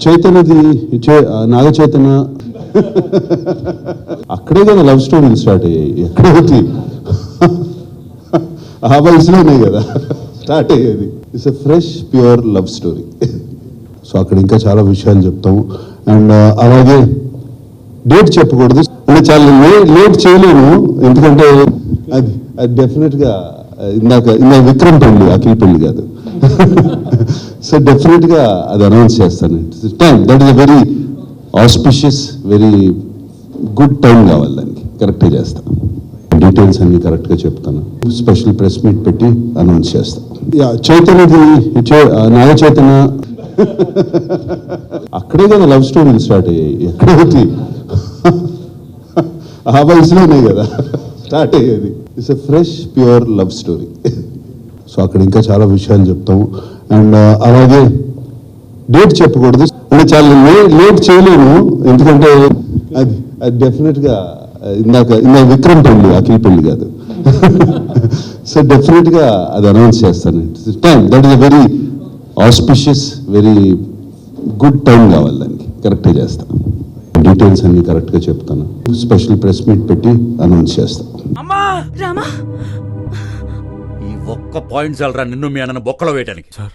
చైతన్యది నాగ చైతన్య అక్కడే కదా లవ్ స్టోరీలు స్టార్ట్ అయ్యాయి. ఎక్కడైతే ఆ వయసులోనే కదా స్టార్ట్ అయ్యేది. It's a fresh pure love story. So అక్కడ ఇంకా చాలా విషయాలు చెప్తాము. అండ్ అలాగే డేట్ చెప్పకూడదు అంటే చాలా లేట్ చేయలేము, ఎందుకంటే అది డెఫినెట్గా ఇందాక విక్రమ్ పెళ్ళి, అఖిల్ పెళ్ళి కాదు. సో డెఫినెట్గా అది అనౌన్స్ చేస్తాను. Time that is a very auspicious, very good time కావాలి దానికి. కరెక్ట్గా చేస్తాను, డీటెయిల్స్ అన్ని కరెక్ట్గా చెప్తాను. స్పెషల్ ప్రెస్ మీట్ పెట్టి అనౌన్స్ చేస్తాను. చైతన్యది నాగ చైతన్య అక్కడే కదా లవ్ స్టోరీలు స్టార్ట్ అయ్యాయి. ఎక్కడైతే ఆ వయసులోనే కదా స్టార్ట్ అయ్యేది. It's a fresh pure love story. So అక్కడ ఇంకా చాలా విషయాలు చెప్తాము. అండ్ అలాగే డేట్ చెప్పకూడదు అంటే చాలా లేట్ చేయలేము, ఎందుకంటే అది డెఫినెట్గా ఇందాక విక్రమ్ పెళ్ళి, అఖిల్ పెళ్ళి కాదు. సో డెఫినెట్గా అది అనౌన్స్ చేస్తాను. Time that is a very auspicious, very good time కావాలి దానికి. కరెక్ట్గా చేస్తాను, డీటెయిల్స్ అన్ని కరెక్ట్గా చెప్తాను. స్పెషల్ ప్రెస్ మీట్ పెట్టి అనౌన్స్ చేస్తాను. ఈ ఒక్క పాయింట్ చాలరా నిన్ను మీ అన్నను బొక్కలో వేయటానికి. సార్